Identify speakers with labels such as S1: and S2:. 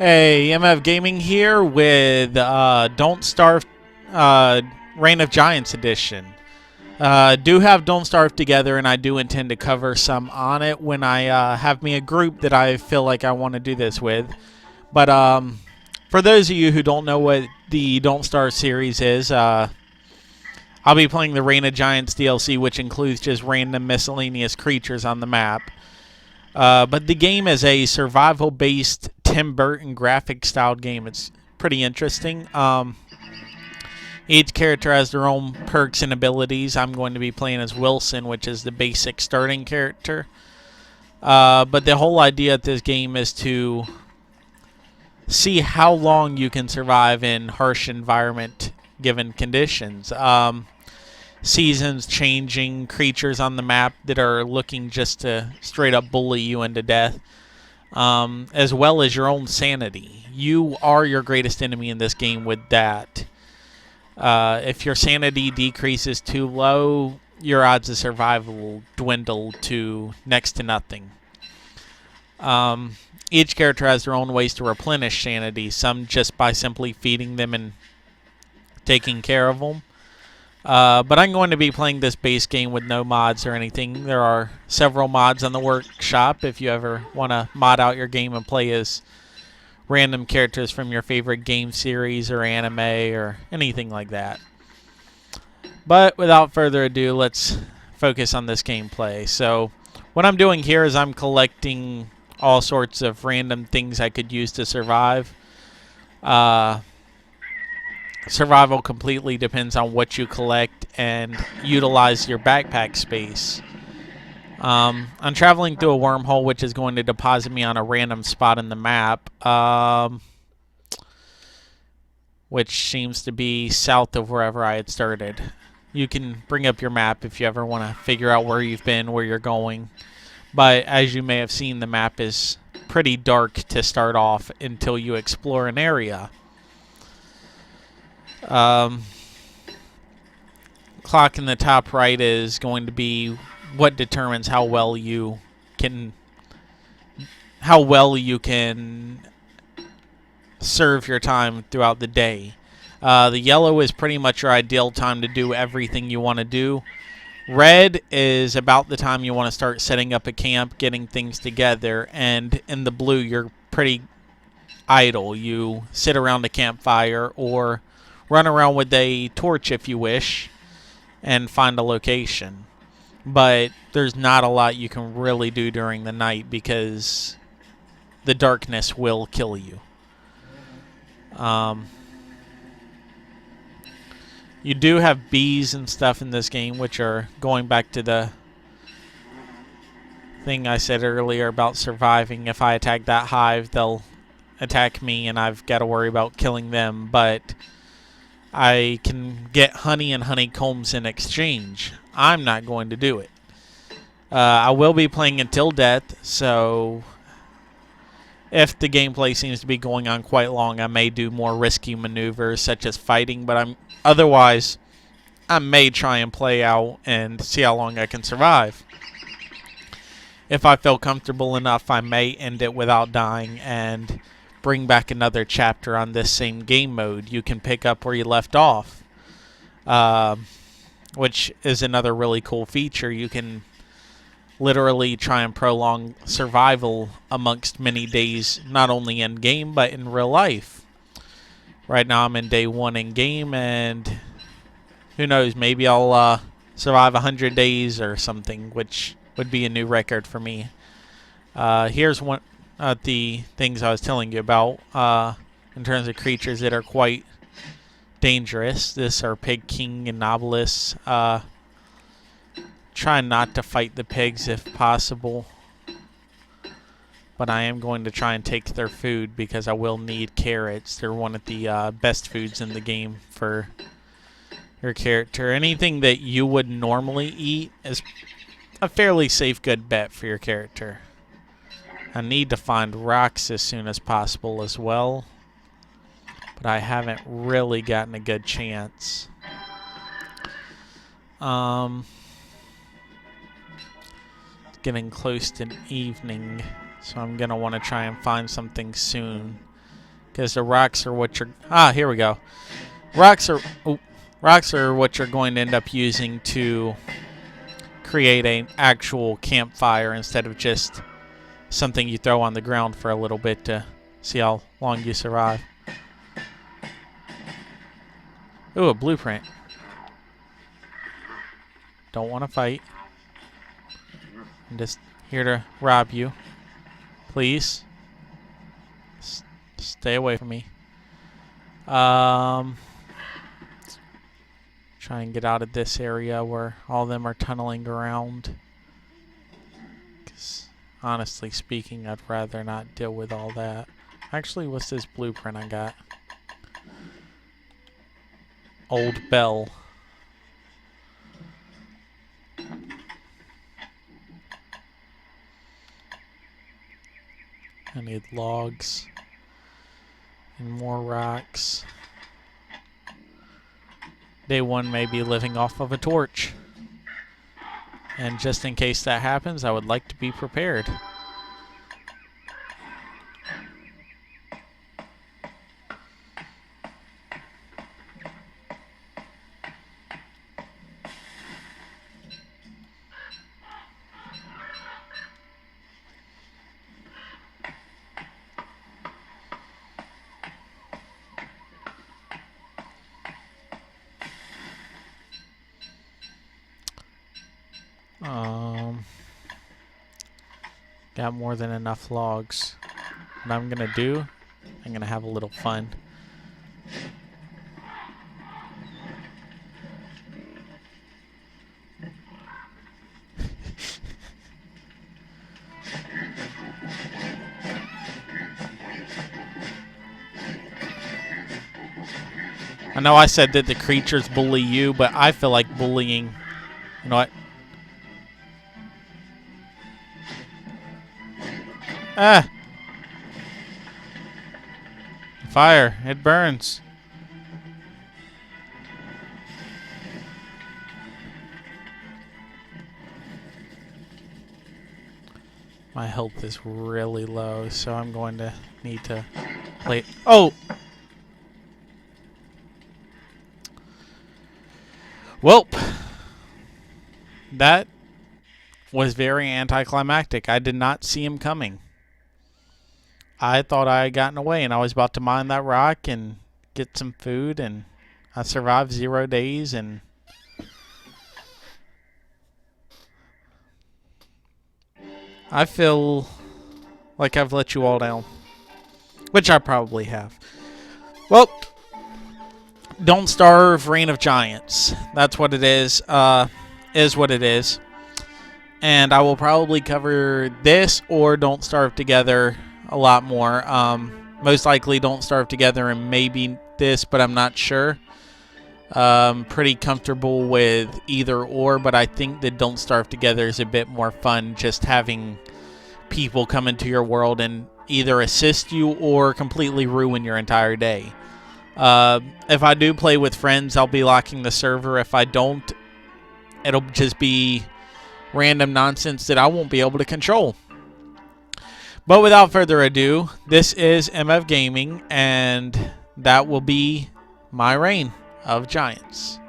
S1: Hey, MF Gaming here with Don't Starve Reign of Giants edition. Do have Don't Starve together, and I do intend to cover some on it when I have me a group that I feel like I want to do this with. But for those of you who don't know what the Don't Starve series is, I'll be playing the Reign of Giants DLC, which includes just random miscellaneous creatures on the map. But the game is a survival-based Tim Burton graphic-styled game. It's pretty interesting. Each character has their own perks and abilities. I'm going to be playing as Wilson, which is the basic starting character. But the whole idea of this game is to see how long you can survive in harsh environment given conditions. Seasons changing, creatures on the map that are looking just to straight up bully you into death, as well as your own sanity. You are your greatest enemy in this game with that. If your sanity decreases too low, your odds of survival will dwindle to next to nothing. Each character has their own ways to replenish sanity, some just by simply feeding them and taking care of them. But I'm going to be playing this base game with no mods or anything. There are several mods on the workshop if you ever want to mod out your game and play as random characters from your favorite game series or anime or anything like that. But without further ado, let's focus on this gameplay. So what I'm doing here is I'm collecting all sorts of random things I could use to survive. Survival completely depends on what you collect and utilize your backpack space. I'm traveling through a wormhole, which is going to deposit me on a random spot in the map, which seems to be south of wherever I had started. You can bring up your map if you ever want to figure out where you've been, where you're going. But as you may have seen, the map is pretty dark to start off until you explore an area. Clock in the top right is going to be what determines how well you can serve your time throughout the day. The yellow is pretty much your ideal time to do everything you want to do. Red is about the time you want to start setting up a camp, getting things together, and in the blue you're pretty idle. You sit around a campfire or run around with a torch if you wish and find a location. But there's not a lot you can really do during the night because the darkness will kill you. You do have bees and stuff in this game, which are going back to the thing I said earlier about surviving. If I attack that hive, they'll attack me and I've got to worry about killing them. But I can get honey and honeycombs in exchange. I'm not going to do it. I will be playing until death, so if the gameplay seems to be going on quite long, I may do more risky maneuvers such as fighting, but otherwise I may try and play out and see how long I can survive. If I feel comfortable enough, I may end it without dying and bring back another chapter on this same game mode. You can pick up where you left off, which is another really cool feature. You can literally try and prolong survival amongst many days, not only in game but in real life. Right now I'm in day 1 in game, and who knows, maybe I'll survive 100 days or something, which would be a new record for me. Here's one the things I was telling you about in terms of creatures that are quite dangerous. This are Pig King and Nobilis. Try not to fight the pigs if possible, but I am going to try and take their food because I will need carrots. They're one of the best foods in the game for your character. Anything that you would normally eat is a fairly safe good bet for your character. I need to find rocks as soon as possible as well, but I haven't really gotten a good chance. It's getting close to evening, so I'm going to want to try and find something soon. Because the rocks are what you're... Ah, here we go. Rocks are what you're going to end up using to create an actual campfire instead of just something you throw on the ground for a little bit to see how long you survive. Ooh, a blueprint. Don't want to fight. I'm just here to rob you. Please. Stay away from me. Try and get out of this area where all of them are tunneling around. Because honestly speaking, I'd rather not deal with all that. Actually, what's this blueprint I got? Old bell. I need logs and more rocks. Day one may be living off of a torch. And just in case that happens, I would like to be prepared. Got more than enough logs. What I'm gonna do, I'm gonna have a little fun. I know I said that the creatures bully you, but I feel like bullying. You know what? Ah! Fire. It burns. My health is really low, so I'm going to need to play. Oh! Welp. That was very anticlimactic. I did not see him coming. I thought I had gotten away, and I was about to mine that rock and get some food, and I survived 0 days, and I feel like I've let you all down, which I probably have. Well, don't starve, Reign of Giants. That's what it is what it is. And I will probably cover this or Don't Starve Together a lot more. Most likely Don't Starve Together and maybe this, but I'm not sure. Pretty comfortable with either or, but I think that Don't Starve Together is a bit more fun, just having people come into your world and either assist you or completely ruin your entire day. If I do play with friends, I'll be locking the server. If I don't, it'll just be random nonsense that I won't be able to control. But without further ado, this is MF Gaming, and that will be my Reign of Giants.